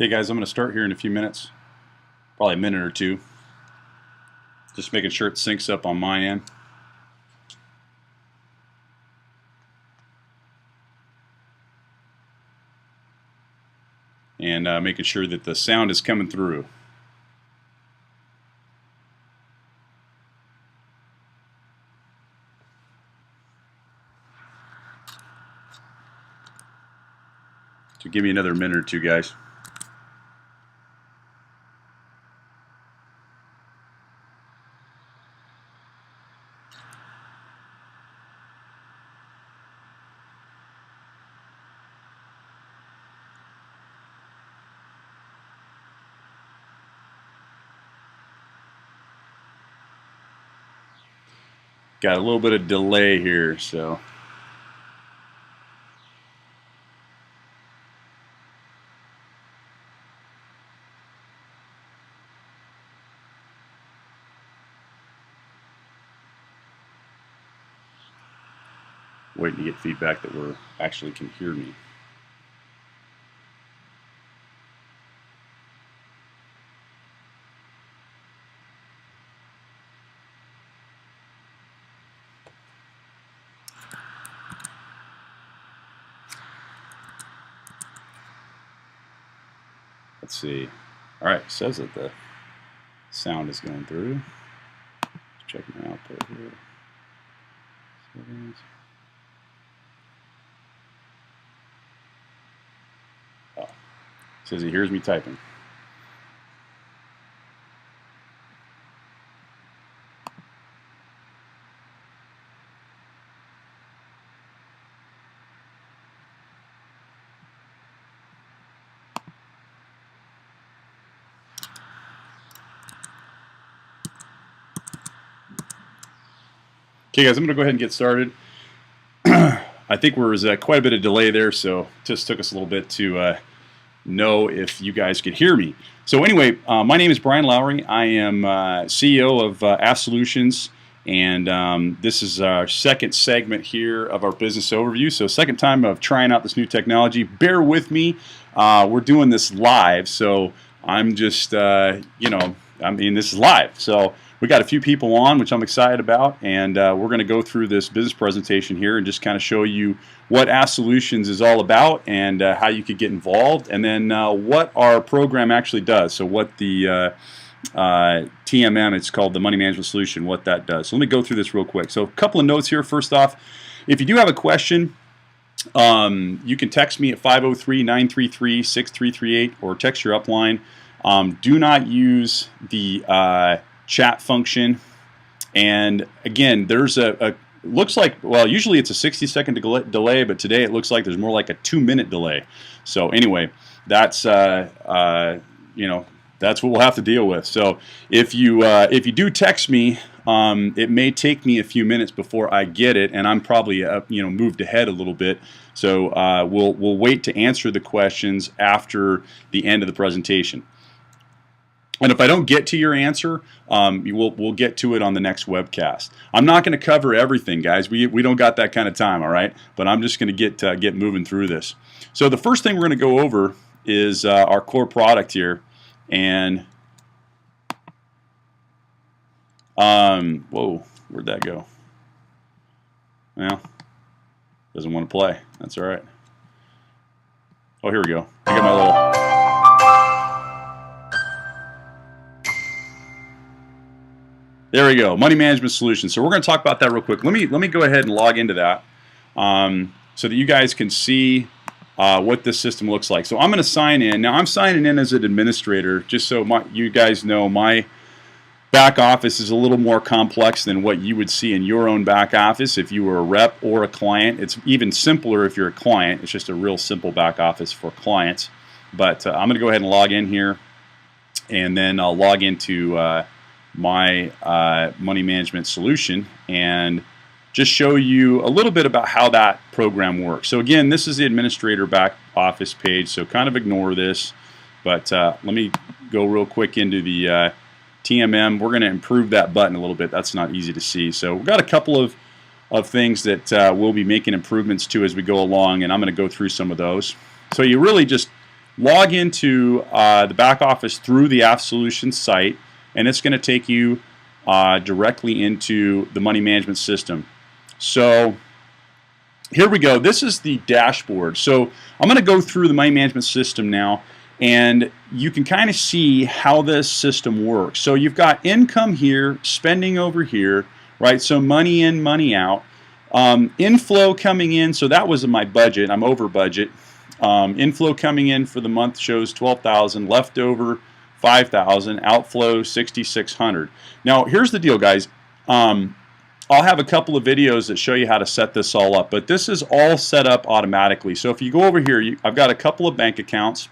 Okay guys, I'm going to start here in a few minutes, probably a minute or two. Just making sure it syncs up on my end. And making sure that the sound is coming through. So give me another minute or two, guys. Got a little bit of delay here, so. Waiting to get feedback that we're actually can hear me. Let's see. All right, says that the sound is going through. Check my output here. Settings. Oh, says he hears me typing. Okay guys, I'm going to go ahead and get started. I think there was quite a bit of delay there, so it just took us a little bit to know if you guys could hear me. So anyway, my name is Brian Lowry. I am CEO of Affsolutions, and this is our second segment here of our business overview. So second time of trying out this new technology. Bear with me. We're doing this live, so I'm just, this is live. So we got a few people on, which I'm excited about, and we're going to go through this business presentation here and just kind of show you what Affsolutions is all about and how you could get involved, and then what our program actually does. So what the TMM, it's called the Money Management Solution, what that does. So let me go through this real quick. So a couple of notes here. First off, if you do have a question, you can text me at 503-933-6338 or text your upline. Do not use the chat function, and again, there's looks like, well, usually it's a 60-second delay, but today it looks like there's more like a 2-minute delay. So anyway, that's that's what we'll have to deal with. So if you do text me, it may take me a few minutes before I get it, and I'm probably moved ahead a little bit. So we'll wait to answer the questions after the end of the presentation. And if I don't get to your answer, we'll get to it on the next webcast. I'm not going to cover everything, guys. We don't got that kind of time, all right? But I'm just going to get moving through this. So the first thing we're going to go over is our core product here. And whoa, where'd that go? Well, doesn't want to play. That's all right. Oh, here we go. I got my little. There we go, Money Management Solutions. So we're going to talk about that real quick. Let me go ahead and log into that so that you guys can see what this system looks like. So I'm going to sign in. Now I'm signing in as an administrator, just so you guys know my back office is a little more complex than what you would see in your own back office if you were a rep or a client. It's even simpler if you're a client. It's just a real simple back office for clients. But I'm going to go ahead and log in here, and then I'll log into my money management solution and just show you a little bit about how that program works. So again, this is the administrator back office page, so kind of ignore this, but let me go real quick into the TMM. We're going to improve that button a little bit. That's not easy to see. So we've got a couple of things that we'll be making improvements to as we go along, and I'm going to go through some of those. So you really just log into the back office through the Affsolutions site, and it's going to take you directly into the money management system. So here we go. This is the dashboard. So I'm going to go through the money management system now, and you can kind of see how this system works. So you've got income here, spending over here, right? So money in, money out. Inflow coming in, so that was in my budget. I'm over budget. Inflow coming in for the month shows 12,000, leftover 5,000, outflow 6,600. Now here's the deal, guys. I'll have a couple of videos that show you how to set this all up, but this is all set up automatically. So if you go over here, I've got a couple of bank accounts.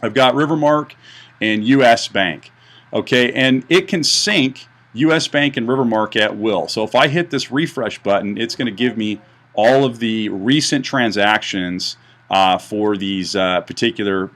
I've got Rivermark and US Bank, okay, and it can sync US Bank and Rivermark at will. So if I hit this refresh button, it's going to give me all of the recent transactions for these particular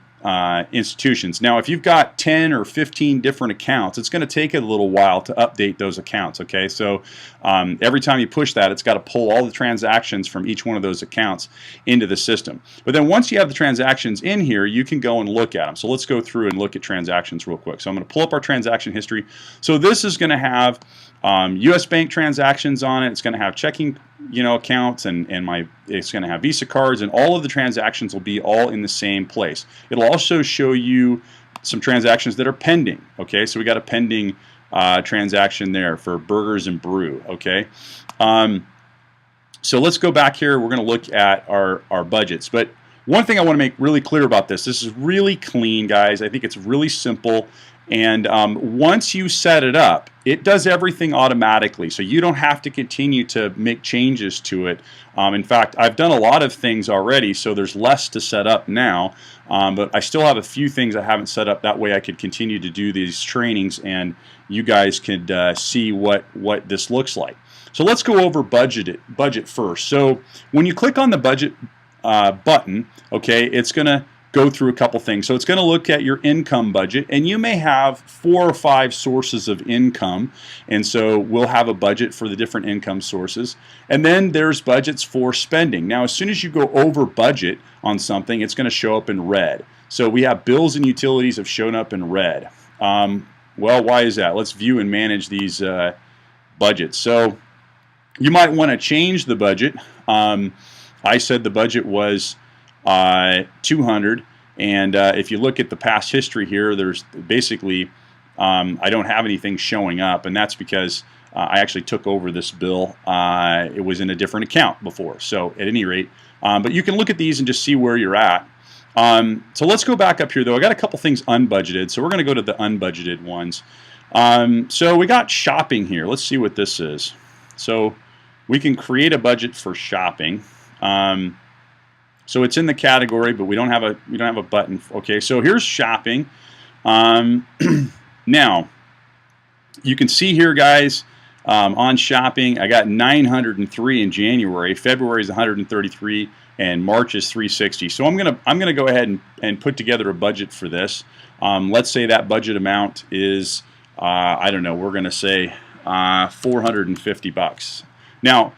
institutions. Now, if you've got 10 or 15 different accounts, it's going to take it a little while to update those accounts, okay? So every time you push that, it's got to pull all the transactions from each one of those accounts into the system. But then once you have the transactions in here, you can go and look at them. So let's go through and look at transactions real quick. So I'm going to pull up our transaction history. So this is going to have US Bank transactions on it. It's going to have checking, accounts, and it's going to have Visa cards, and all of the transactions will be all in the same place. It'll also show you some transactions that are pending. Okay, so we got a pending transaction there for Burgers and Brew. Okay, so let's go back here. We're going to look at our budgets. But one thing I want to make really clear about this is really clean, guys. I think it's really simple. And once you set it up, it does everything automatically, so you don't have to continue to make changes to it. In fact, I've done a lot of things already, so there's less to set up now, but I still have a few things I haven't set up. That way I could continue to do these trainings, and you guys could see what this looks like. So let's go over budget first. So when you click on the budget button, okay, it's going to go through a couple things. So it's going to look at your income budget, and you may have 4 or 5 sources of income, and so we'll have a budget for the different income sources. And then there's budgets for spending. Now, as soon as you go over budget on something, it's going to show up in red. So we have bills and utilities have shown up in red. Well, why is that? Let's view and manage these budgets. So you might want to change the budget. I said the budget was 200, and if you look at the past history here, there's basically I don't have anything showing up, and that's because I actually took over this bill. It was in a different account before, so at any rate, but you can look at these and just see where you're at. So let's go back up here though. I got a couple things unbudgeted, so we're going to go to the unbudgeted ones. So we got shopping here. Let's see what this is. So we can create a budget for shopping. So it's in the category, but we don't have a button. Okay, so here's shopping. Now you can see here, guys, on shopping, I got 903 in January. February is 133, and March is 360. So I'm gonna go ahead and put together a budget for this. Let's say that budget amount is I don't know. We're gonna say 450 bucks. Now,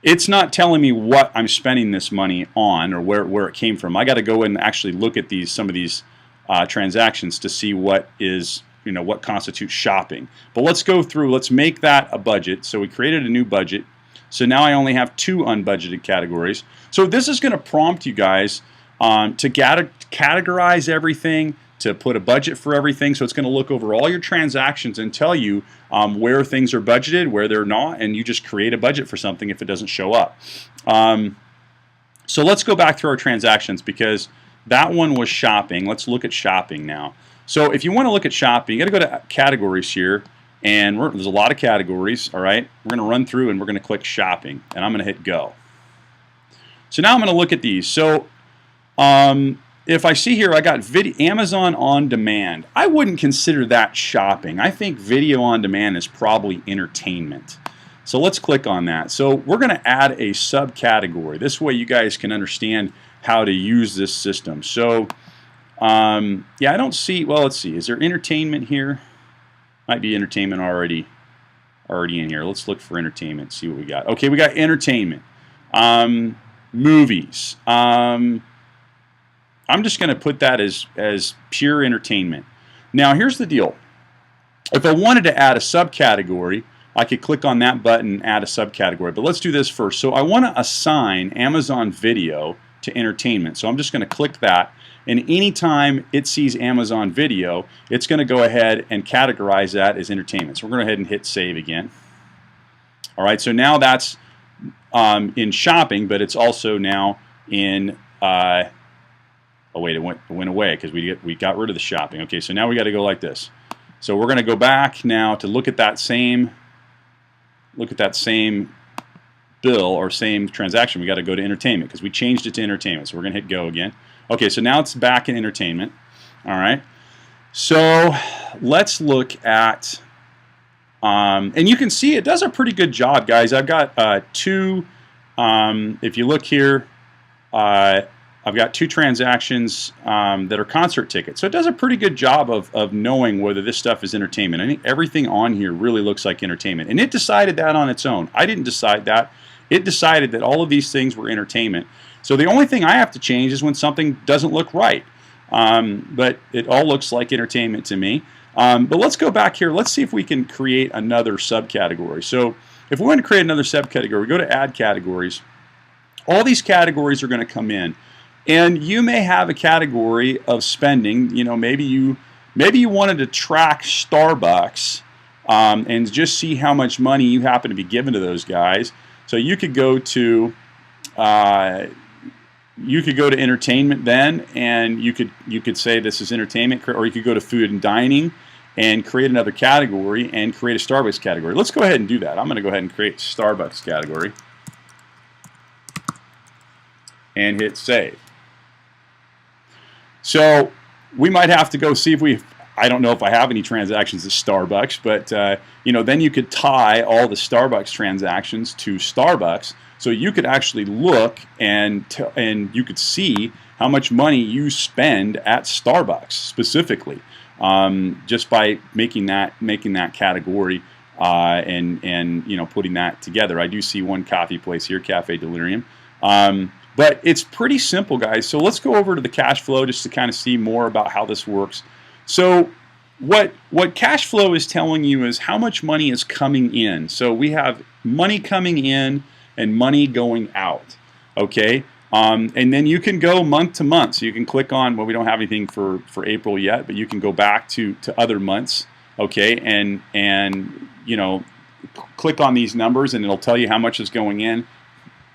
it's not telling me what I'm spending this money on or where it came from. I got to go and actually look at some of these transactions to see what constitutes shopping. But let's go through. Let's make that a budget. So we created a new budget. So now I only have 2 unbudgeted categories. So this is going to prompt you guys to categorize everything, to put a budget for everything. So it's going to look over all your transactions and tell you where things are budgeted, where they're not, and you just create a budget for something if it doesn't show up. So let's go back through our transactions, because that one was shopping. Let's look at shopping now. So if you want to look at shopping, you got to go to categories here, and there's a lot of categories. All right, we're going to run through and we're going to click shopping, and I'm going to hit go. So now I'm going to look at these. So if I see here, I got Amazon on demand. I wouldn't consider that shopping. I think video on demand is probably entertainment. So let's click on that. So we're going to add a subcategory. This way you guys can understand how to use this system. So yeah, I don't see, well, let's see. Is there entertainment here? Might be entertainment already in here. Let's look for entertainment, see what we got. Okay, we got entertainment. Movies. I'm just going to put that as pure entertainment. Now, here's the deal. If I wanted to add a subcategory, I could click on that button and add a subcategory. But let's do this first. So I want to assign Amazon Video to entertainment. So I'm just going to click that. And anytime it sees Amazon Video, it's going to go ahead and categorize that as entertainment. So we're going to go ahead and hit save again. All right, so now that's in shopping, but it's also now in, oh wait, it went away because we got rid of the shopping. Okay, so now we got to go like this. So we're going to go back now to look at that same bill or same transaction. We got to go to entertainment because we changed it to entertainment. So we're going to hit go again. Okay, so now it's back in entertainment. All right. So let's look at, and you can see it does a pretty good job, guys. I've got two, if you look here, I've got two transactions that are concert tickets. So it does a pretty good job of knowing whether this stuff is entertainment. I think everything on here really looks like entertainment. And it decided that on its own. I didn't decide that. It decided that all of these things were entertainment. So the only thing I have to change is when something doesn't look right. But it all looks like entertainment to me. But let's go back here. Let's see if we can create another subcategory. So if we want to create another subcategory, we go to add categories. All these categories are going to come in. And you may have a category of spending. You know, maybe you wanted to track Starbucks and just see how much money you happen to be giving to those guys. So you could go to entertainment then, and you could say this is entertainment, or you could go to food and dining and create another category and create a Starbucks category. Let's go ahead and do that. I'm going to go ahead and create Starbucks category and hit save. So we might have to go see if I don't know if I have any transactions at Starbucks, but you know, then you could tie all the Starbucks transactions to Starbucks, so you could actually look and you could see how much money you spend at Starbucks specifically, just by making that category and you know, putting that together. I do see one coffee place here, Cafe Delirium. But it's pretty simple, guys. So let's go over to the cash flow just to kind of see more about how this works. So what cash flow is telling you is how much money is coming in. So we have money coming in and money going out. Okay, and then you can go month to month. So you can click on, well, we don't have anything for April yet, but you can go back to other months. Okay, and you know, click on these numbers, and it'll tell you how much is going in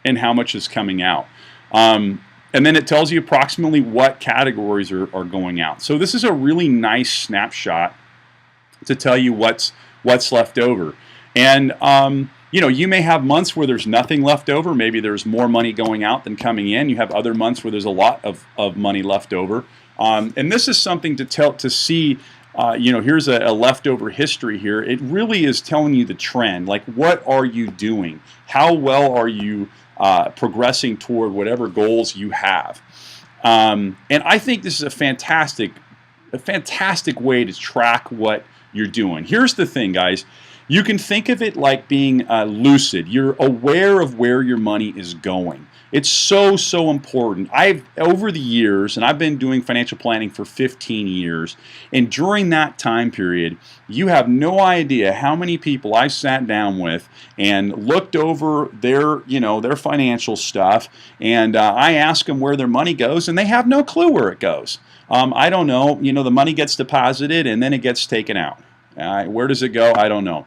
and how much is coming out. And then it tells you approximately what categories are going out. So this is a really nice snapshot to tell you what's left over. And you know, you may have months where there's nothing left over. Maybe there's more money going out than coming in. You have other months where there's a lot of money left over. And this is something to see. You know, here's a leftover history here. It really is telling you the trend. Like, what are you doing? How well are you progressing toward whatever goals you have? And I think this is a fantastic way to track what you're doing. Here's the thing, guys. You can think of it like being lucid. You're aware of where your money is going. It's so important. Over the years, and I've been doing financial planning for 15 years, and during that time period, you have no idea how many people I've sat down with and looked over their financial stuff, and I ask them where their money goes, and they have no clue where it goes. I don't know. You know, the money gets deposited and then it gets taken out. Where does it go? I don't know.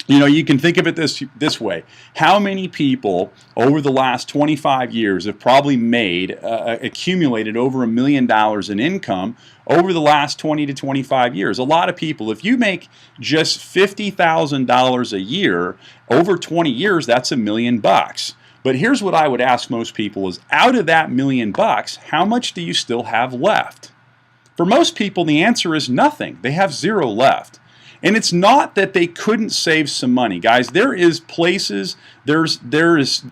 You know, you can think of it this way. How many people over the last 25 years have probably accumulated over $1 million in income over the last 20 to 25 years? A lot of people. If you make just $50,000 a year over 20 years, that's $1 million. But here's what I would ask most people is, out of that $1 million, how much do you still have left? For most people, the answer is nothing. They have zero left. And it's not that they couldn't save some money. Guys, there is places, there is,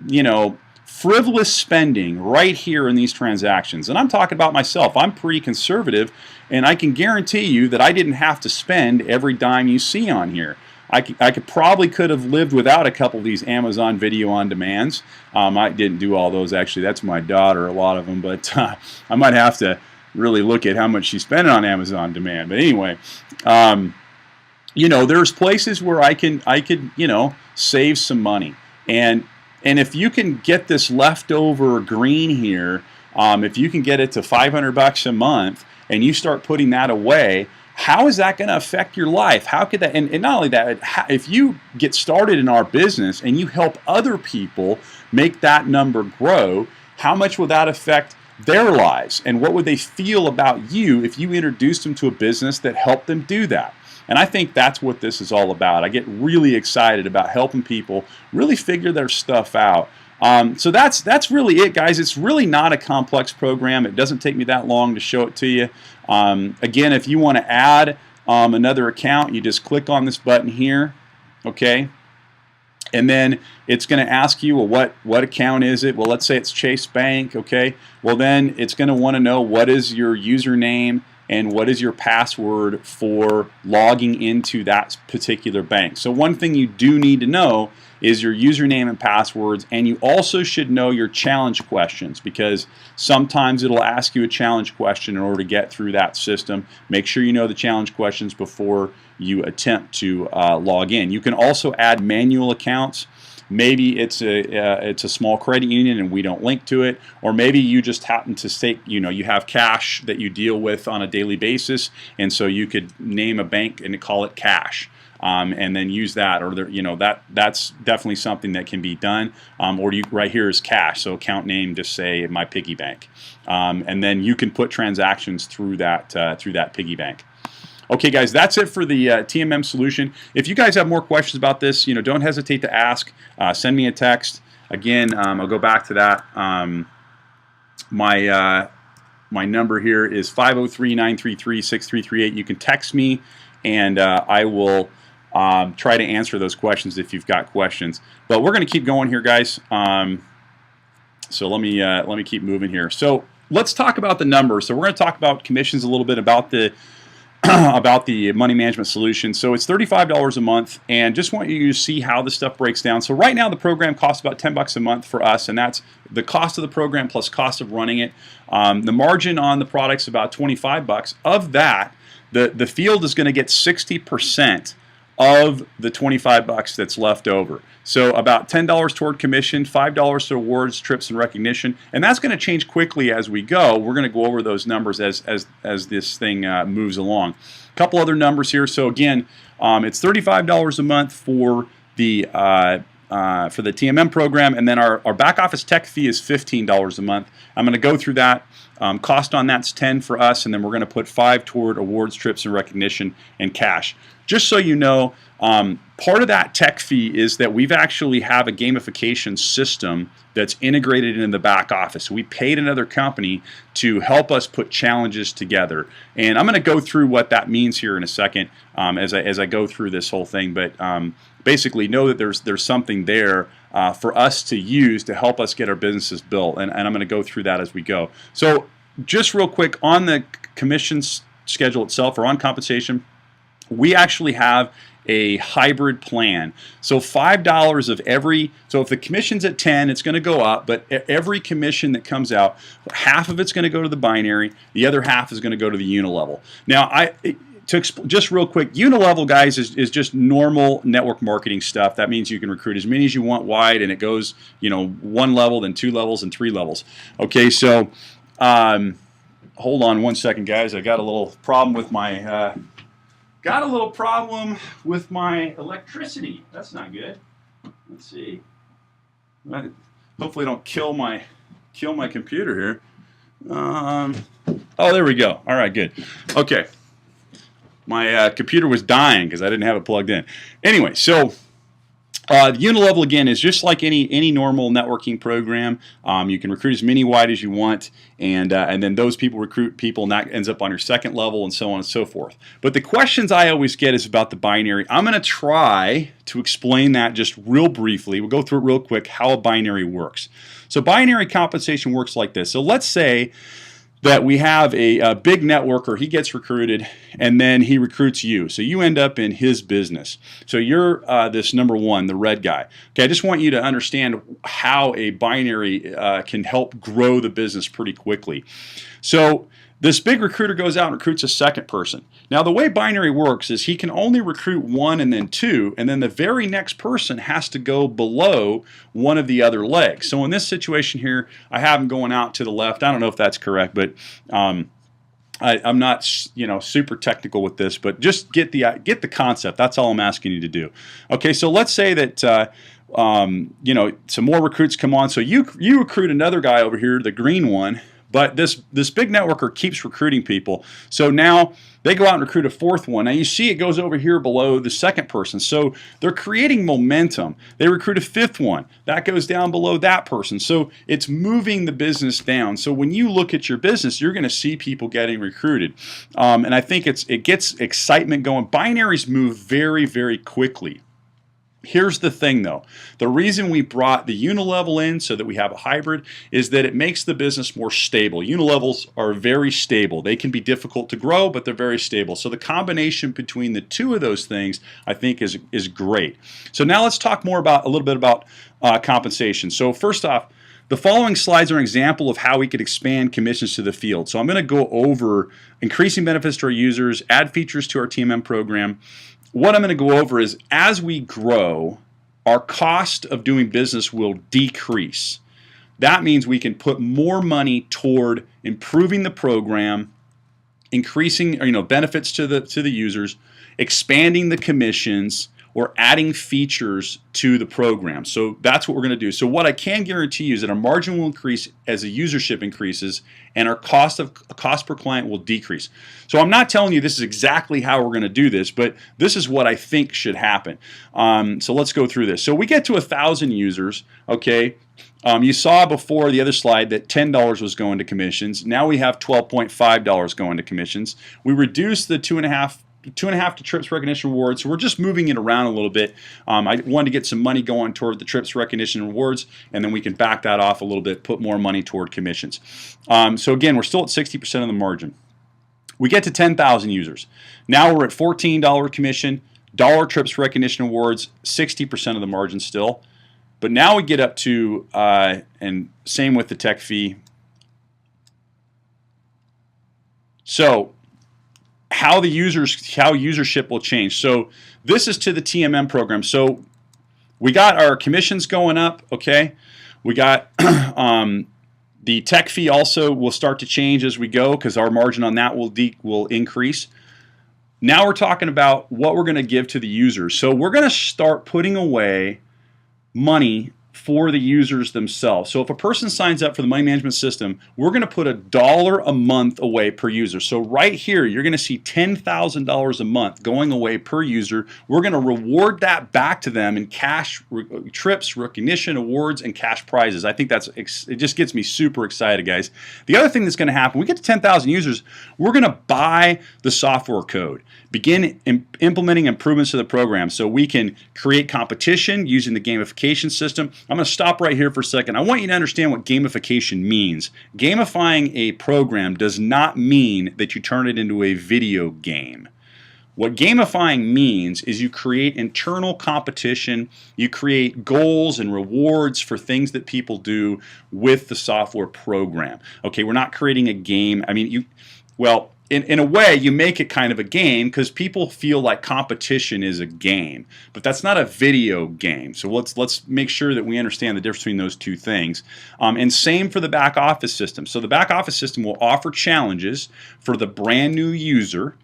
you know, frivolous spending right here in these transactions. And I'm talking about myself. I'm pretty conservative, and I can guarantee you that I didn't have to spend every dime you see on here. I could have lived without a couple of these Amazon video on demands. I didn't do all those, actually. That's my daughter, a lot of them, but I might have to really look at how much she's spending on Amazon demand. But anyway, you know, there's places where I could, you know, save some money. And if you can get this leftover green here, if you can get it to $500 a month and you start putting that away, how is that going to affect your life? How could that, and not only that, if you get started in our business and you help other people make that number grow, how much will that affect their lives? And what would they feel about you if you introduced them to a business that helped them do that? And I think that's what this is all about. I get really excited about helping people really figure their stuff out. So that's really it, guys. It's really not a complex program. It doesn't take me that long to show it to you. Again, if you want to add another account, you just click on this button here, okay? And then it's going to ask you, well, what account is it? Well, let's say it's Chase Bank, okay? Well, then it's going to want to know what is your username and what is your password for logging into that particular bank. So one thing you do need to know is your username and passwords, and you also should know your challenge questions, because sometimes it'll ask you a challenge question in order to get through that system. Make sure you know the challenge questions before you attempt to log in. You can also add manual accounts. Maybe it's a small credit union and we don't link to it, or maybe you just happen to say, you know, you have cash that you deal with on a daily basis, and so you could name a bank and call it Cash. And then use that, or you know, that's definitely something that can be done. Or right here is Cash, so account name, just say my piggy bank, and then you can put transactions through that piggy bank. Okay, guys, that's it for the TMM solution. If you guys have more questions about this, you know, don't hesitate to ask. Send me a text. Again, I'll go back to that. My number here is 503-933-6338. You can text me, and I will try to answer those questions if you've got questions. But we're going to keep going here, guys. So let me keep moving here. So let's talk about the numbers. So we're going to talk about commissions a little bit, about the about the money management solution. So it's $35 a month, and just want you to see how this stuff breaks down. So right now the program costs about $10 a month for us, and that's the cost of the program plus cost of running it. The margin on the product's about $25. Of that, the field is going to get 60% of the $25 that's left over. So about $10 toward commission, $5 to awards, trips, and recognition, and that's going to change quickly as we go. We're going to go over those numbers as this thing moves along. A couple other numbers here. So again, it's $35 a month for the TMM program, and then our back office tech fee is $15 a month. I'm going to go through that. Cost on that's $10 for us, and then we're going to put $5 toward awards, trips, and recognition, and cash. Just so you know, part of that tech fee is that we've actually have a gamification system that's integrated in the back office. We paid another company to help us put challenges together, and I'm going to go through what that means here in a second as I go through this whole thing. But basically, know that there's something there for us to use to help us get our businesses built, and I'm going to go through that as we go. So just real quick on the commissions schedule itself, or on compensation, we actually have a hybrid plan. So $5 of every, so if the commission's at 10, it's going to go up, but every commission that comes out, half of it's going to go to the binary, the other half is going to go to the unilevel. Now, just real quick, unilevel, guys, is just normal network marketing stuff. That means you can recruit as many as you want wide, and it goes, you know, 1 level, then 2 levels, and 3 levels. Okay, so hold on one second, guys. I got a little problem with my electricity. That's not good. Let's see. Hopefully, don't kill my computer here. Oh, there we go. All right, good. Okay. My computer was dying because I didn't have it plugged in. Anyway, so the unilevel, again, is just like any normal networking program. You can recruit as many wide as you want, and then those people recruit people, and that ends up on your second level, and so on and so forth. But the questions I always get is about the binary. I'm going to try to explain that just real briefly. We'll go through it real quick, how a binary works. So binary compensation works like this. So let's say that we have a big networker. He gets recruited, and then he recruits you. So you end up in his business. So you're this number one, the red guy. Okay, I just want you to understand how a binary can help grow the business pretty quickly. So this big recruiter goes out and recruits a second person. Now, the way binary works is he can only recruit one and then two, and then the very next person has to go below one of the other legs. So in this situation here, I have him going out to the left. I don't know if that's correct, but I'm not, super technical with this, but just get the concept. That's all I'm asking you to do. Okay, so let's say that some more recruits come on. So you recruit another guy over here, the green one. But this big networker keeps recruiting people. So now they go out and recruit a fourth one. Now you see it goes over here below the second person. So they're creating momentum. They recruit a fifth one. That goes down below that person. So it's moving the business down. So when you look at your business, you're going to see people getting recruited. And I think it gets excitement going. Binaries move very, very quickly. Here's the thing though, the reason we brought the unilevel in so that we have a hybrid is that it makes the business more stable. Unilevels are very stable. They can be difficult to grow, but they're very stable. So the combination between the two of those things I think is great. So now let's talk more about a little bit about compensation. So first off, the following slides are an example of how we could expand commissions to the field. So I'm going to go over increasing benefits to our users, add features to our TMM program. What I'm going to go over is as we grow, our cost of doing business will decrease. That means we can put more money toward improving the program, increasing benefits to the users, expanding the commissions, or adding features to the program. So that's what we're going to do. So what I can guarantee you is that our margin will increase as the usership increases and our cost per client will decrease. So I'm not telling you this is exactly how we're going to do this, but this is what I think should happen. So let's go through this. So we get to 1,000 users, okay? You saw before the other slide that $10 was going to commissions. Now we have $12.5 going to commissions. We reduced the 2.5 to trips recognition rewards. So we're just moving it around a little bit. I wanted to get some money going toward the trips recognition rewards, and then we can back that off a little bit, put more money toward commissions. So again, we're still at 60% of the margin. We get to 10,000 users. Now we're at $14 commission, dollar trips recognition rewards, 60% of the margin still. But now we get up to, and same with the tech fee. So how usership will change. So this is to the TMM program. So we got our commissions going up, okay? We got the tech fee also will start to change as we go because our margin on that will increase. Now we're talking about what we're going to give to the users. So we're going to start putting away money for the users themselves. So if a person signs up for the money management system, we're going to put $1 a month away per user. So right here, you're going to see $10,000 a month going away per user. We're going to reward that back to them in cash, trips, recognition, awards, and cash prizes. I think it just gets me super excited, guys. The other thing that's going to happen, we get to 10,000 users, we're going to buy the software code, begin implementing improvements to the program so we can create competition using the gamification system. I'm going to stop right here for a second. I want you to understand what gamification means. Gamifying a program does not mean that you turn it into a video game. What gamifying means is you create internal competition, you create goals and rewards for things that people do with the software program. Okay, we're not creating a game. I mean, in a way, you make it kind of a game because people feel like competition is a game, but that's not a video game. So let's make sure that we understand the difference between those two things. And same for the back office system. So the back office system will offer challenges for the brand new user.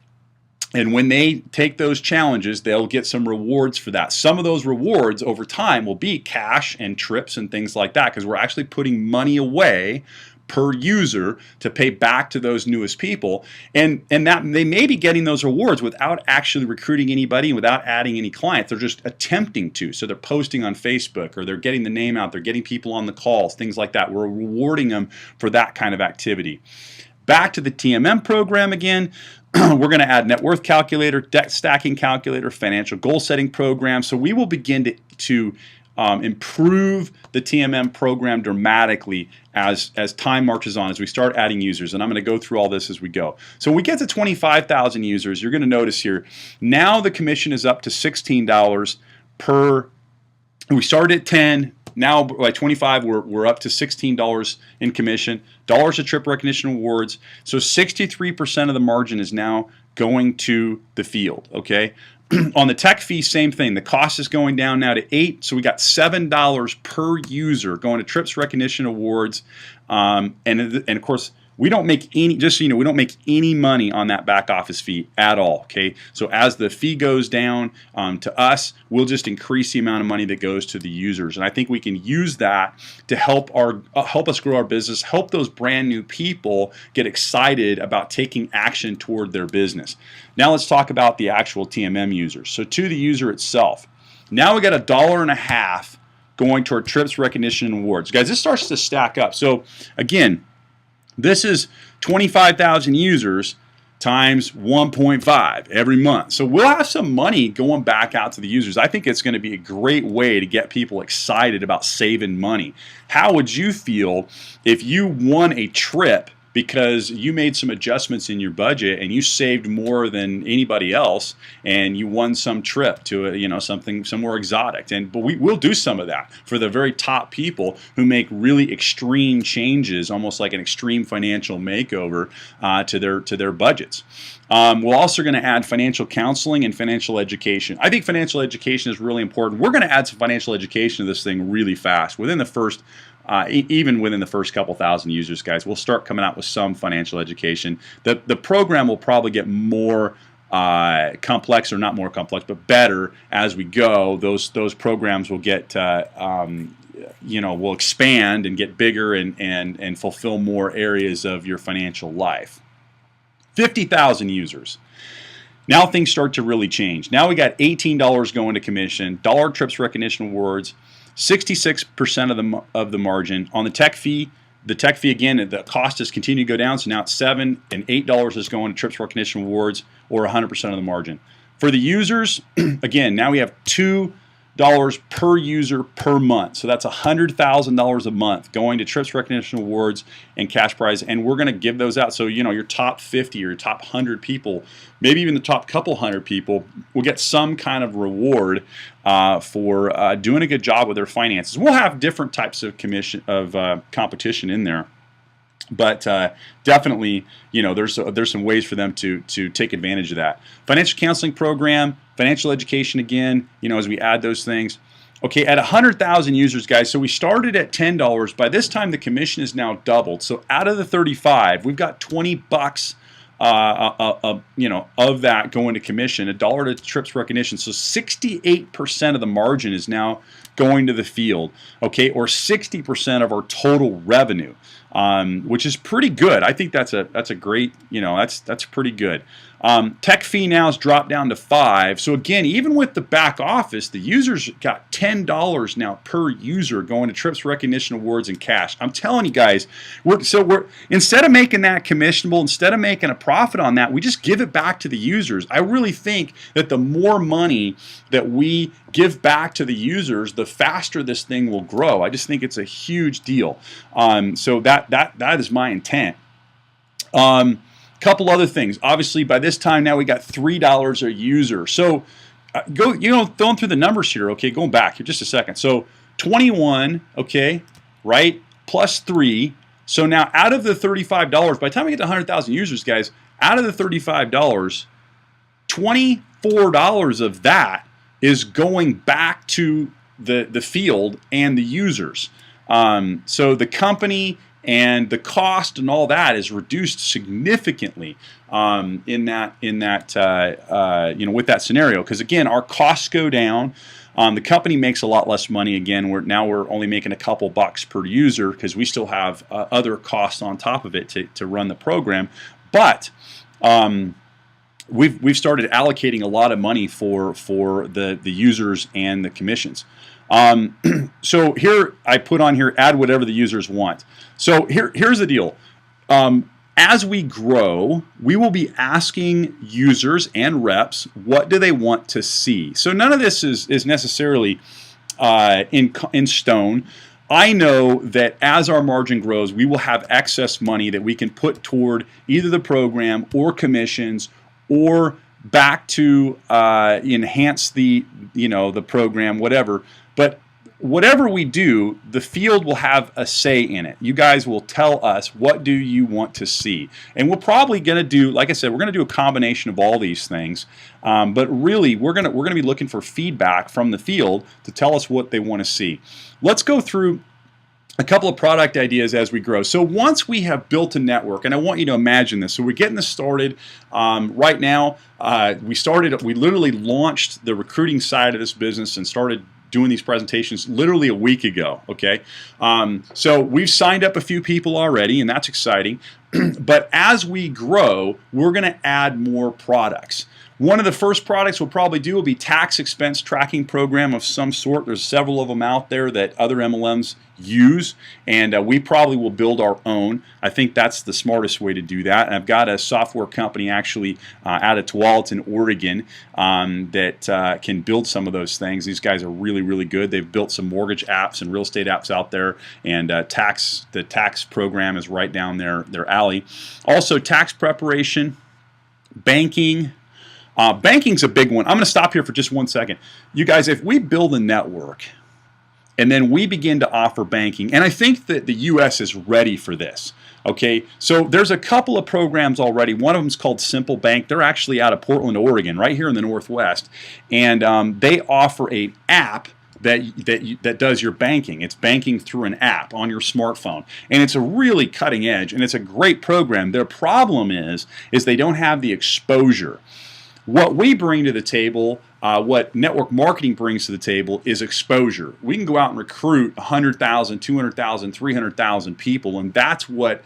And when they take those challenges, they'll get some rewards for that. Some of those rewards over time will be cash and trips and things like that because we're actually putting money away per user to pay back to those newest people, and that they may be getting those rewards without actually recruiting anybody and without adding any clients. They're just attempting to. So they're posting on Facebook or they're getting the name out, they're getting people on the calls, things like that. We're rewarding them for that kind of activity. Back to the TMM program again. We're going to add net worth calculator, debt stacking calculator, financial goal setting program. So we will begin to improve the TMM program dramatically as time marches on, as we start adding users. And I'm going to go through all this as we go. So when we get to 25,000 users, you're going to notice here, now the commission is up to $16 per. We started at 10. Now by 25, we're up to $16 in commission, dollars of trip recognition awards. So 63% of the margin is now going to the field, okay? On the tech fee, same thing. The cost is going down now to $8, so we got $7 per user going to trips recognition awards. And of course, we don't make any, just so you know, we don't make any money on that back office fee at all, okay? So as the fee goes down to us, we'll just increase the amount of money that goes to the users. And I think we can use that to help us grow our business, help those brand new people get excited about taking action toward their business. Now let's talk about the actual TMM users. So to the user itself, now we got $1.50 going toward trips recognition awards. Guys, this starts to stack up. So again, this is 25,000 users times 1.5 every month. So we'll have some money going back out to the users. I think it's going to be a great way to get people excited about saving money. How would you feel if you won a trip because you made some adjustments in your budget and you saved more than anybody else, and you won some trip to something somewhere exotic? But we'll do some of that for the very top people who make really extreme changes, almost like an extreme financial makeover to their budgets. We're also going to add financial counseling and financial education. I think financial education is really important. We're going to add some financial education to this thing really fast. Even within the first couple thousand users, guys, we'll start coming out with some financial education. The program will probably get more complex, or not more complex, but better as we go. Those programs will get will expand and get bigger and fulfill more areas of your financial life. 50,000 users. Now things start to really change. Now we got $18 going to commission, dollar trips recognition awards, 66% of the margin. On the tech fee again, the cost has continued to go down, so now it's $7 and $8 is going to trips recognition awards, or 100% of the margin. For the users, again, now we have $2 per user per month. So that's $100,000 a month going to trips recognition awards and cash prize, and we're going to give those out. So your top 50 or your top 100 people, maybe even the top couple hundred people, will get some kind of reward for doing a good job with their finances. We'll have different types of competition in there. But definitely, there's some ways for them to take advantage of that. Financial counseling program, financial education again, as we add those things. Okay, at 100,000 users, guys, so we started at $10. By this time, the commission is now doubled. So out of the 35, we've got $20 of that going to commission, $1 to trips recognition. So 68% of the margin is now going to the field, okay, or 60% of our total revenue, which is pretty good. I think that's a great, that's pretty good. Tech fee now has dropped down to $5. So again, even with the back office, the users got $10 now per user going to trips recognition awards and cash. I'm telling you guys, we're instead of making that commissionable, instead of making a profit on that, we just give it back to the users. I really think that the more money that we give back to the users, the faster this thing will grow. I just think it's a huge deal. So that is my intent. Couple other things. Obviously, by this time now we got $3 a user. So going through the numbers here. Okay, going back here just a second. So 21, okay, right, plus 3. So now out of the $35, by the time we get to 100,000 users, guys, out of the $35, $24 of that is going back to the field and the users. So the company and the cost and all that is reduced significantly with that scenario. Because again, our costs go down. The company makes a lot less money. Again, we're only making a couple bucks per user because we still have other costs on top of it to run the program. But we've started allocating a lot of money for the users and the commissions. So here I put on here, add whatever the users want. So here's the deal. As we grow, we will be asking users and reps, what do they want to see? So none of this is necessarily in stone. I know that as our margin grows, we will have excess money that we can put toward either the program or commissions or back to enhance the the program, whatever. But whatever we do, the field will have a say in it. You guys will tell us, what do you want to see? And we're probably going to do, like I said, we're going to do a combination of all these things. But really, we're going to be looking for feedback from the field to tell us what they want to see. Let's go through a couple of product ideas as we grow. So once we have built a network, and I want you to imagine this. So we're getting this started right now. We literally launched the recruiting side of this business and started doing these presentations literally a week ago, okay? So we've signed up a few people already, and that's exciting. But as we grow, we're going to add more products. One of the first products we'll probably do will be tax expense tracking program of some sort. There's several of them out there that other MLMs use, and we probably will build our own. I think that's the smartest way to do that. And I've got a software company actually out of Tualatin, Oregon, that can build some of those things. These guys are really, really good. They've built some mortgage apps and real estate apps out there, and the tax program is right down their alley. Also, tax preparation, banking. Banking's a big one. I'm going to stop here for just 1 second. You guys, if we build a network and then we begin to offer banking, and I think that the U.S. is ready for this. Okay, so there's a couple of programs already. One of them is called Simple Bank. They're actually out of Portland, Oregon, right here in the Northwest, and they offer an app that does your banking. It's banking through an app on your smartphone, and it's a really cutting edge, and it's a great program. Their problem is they don't have the exposure. What we bring to the table, what network marketing brings to the table, is exposure. We can go out and recruit 100,000, 200,000, 300,000 people, and that's what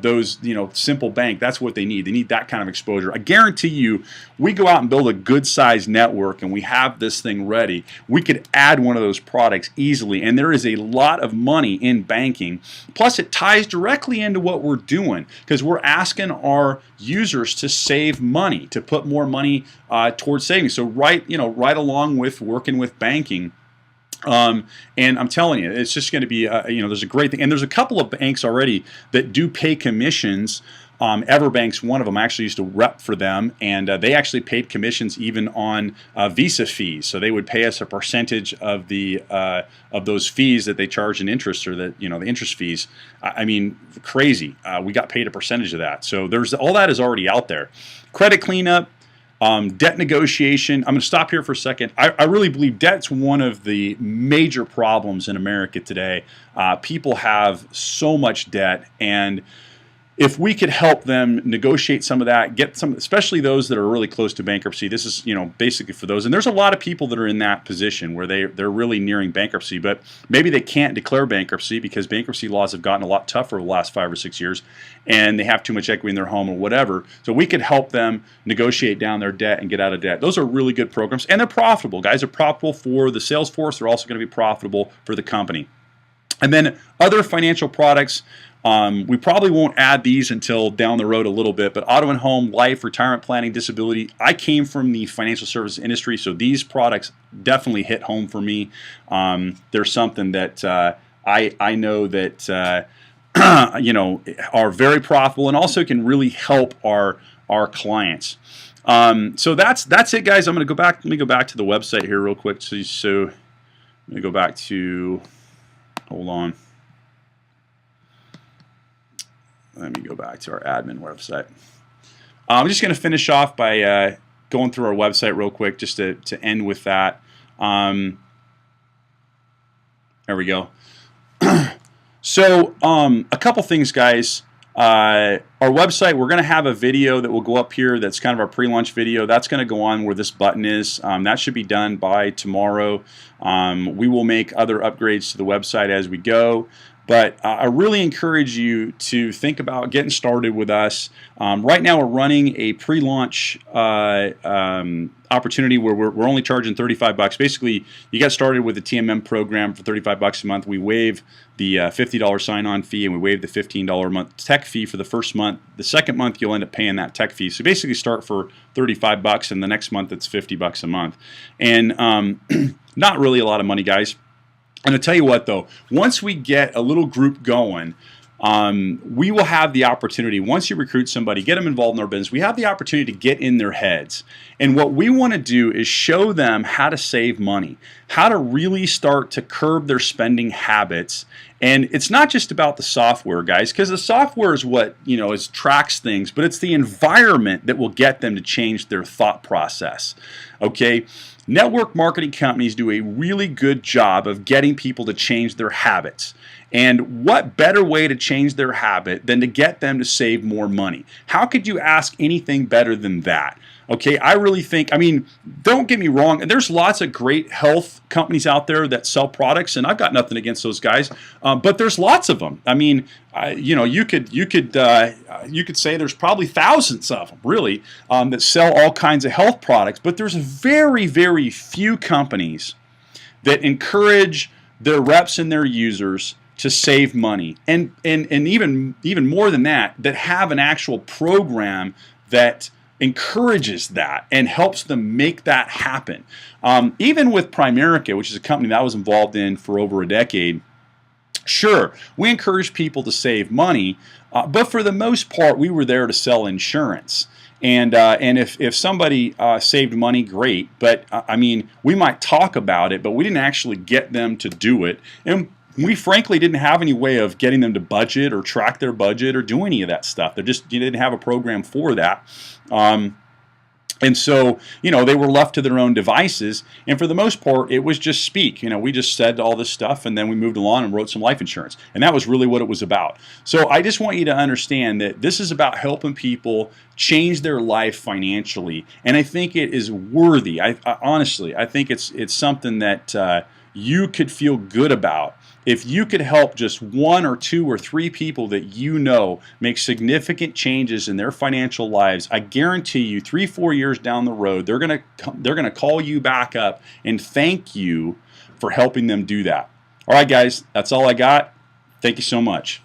those, Simple Bank, that's what they need. They need that kind of exposure. I guarantee you, we go out and build a good-sized network, and we have this thing ready, we could add one of those products easily, and there is a lot of money in banking. Plus, it ties directly into what we're doing, because we're asking our users to save money, to put more money towards savings. So right along with working with banking. And I'm telling you, it's just going to be, there's a great thing. And there's a couple of banks already that do pay commissions. Everbank's one of them. I actually used to rep for them, and they actually paid commissions even on Visa fees. So they would pay us a percentage of of those fees that they charge in interest, or the interest fees. I mean, crazy. We got paid a percentage of that. So there's all that is already out there. Credit cleanup. Debt negotiation. I'm going to stop here for a second. I really believe debt's one of the major problems in America today. People have so much debt, and if we could help them negotiate some of that, get some, especially those that are really close to bankruptcy. This is, basically for those. And there's a lot of people that are in that position where they're really nearing bankruptcy, but maybe they can't declare bankruptcy because bankruptcy laws have gotten a lot tougher over the last 5 or 6 years, and they have too much equity in their home or whatever. So we could help them negotiate down their debt and get out of debt. Those are really good programs, and they're profitable. Guys, are profitable for the sales force. They're also going to be profitable for the company. And then other financial products. We probably won't add these until down the road a little bit, but auto and home, life, retirement planning, disability. I came from the financial services industry, so these products definitely hit home for me. There's something that I know that are very profitable and also can really help our clients. So that's it, guys. I'm going to go back. Let me go back to the website here real quick. So let me go back to. Hold on. Let me go back to our admin website. I'm just going to finish off by going through our website real quick, just to end with that. There we go. So a couple things, guys. Our website, we're going to have a video that will go up here that's kind of our pre-launch video. That's going to go on where this button is. That should be done by tomorrow. We will make other upgrades to the website as we go. But I really encourage you to think about getting started with us. Right now, we're running a pre-launch opportunity where we're only charging $35. Basically, you get started with the TMM program for $35 a month. We waive the $50 sign-on fee, and we waive the $15 a month tech fee for the first month. The second month, you'll end up paying that tech fee. So basically, start for $35, and the next month it's $50 a month. And not really a lot of money, guys. And I'll tell you what, though, once we get a little group going, we will have the opportunity, once you recruit somebody, get them involved in our business, we have the opportunity to get in their heads. And what we want to do is show them how to save money, how to really start to curb their spending habits. And it's not just about the software, guys, because the software is what, tracks things, but it's the environment that will get them to change their thought process. Okay? Network marketing companies do a really good job of getting people to change their habits. And what better way to change their habit than to get them to save more money? How could you ask anything better than that? Okay, I really think, don't get me wrong, there's lots of great health companies out there that sell products, and I've got nothing against those guys, but there's lots of them. You could say there's probably thousands of them, really, that sell all kinds of health products, but there's very, very few companies that encourage their reps and their users to save money, and even more than that, that have an actual program that encourages that and helps them make that happen. Even with Primerica, which is a company that I was involved in for over a decade, sure, we encourage people to save money, but for the most part, we were there to sell insurance. And if somebody saved money, great. But we might talk about it, but we didn't actually get them to do it. And we frankly didn't have any way of getting them to budget or track their budget or do any of that stuff. You didn't have a program for that. And so, they were left to their own devices. And for the most part, it was just speak. We just said all this stuff, and then we moved along and wrote some life insurance. And that was really what it was about. So I just want you to understand that this is about helping people change their life financially. And I think it is worthy. Honestly, I think it's something that you could feel good about. If you could help just one or two or three people that make significant changes in their financial lives, I guarantee you 3-4 years down the road, they're gonna call you back up and thank you for helping them do that. All right, guys, that's all I got. Thank you so much.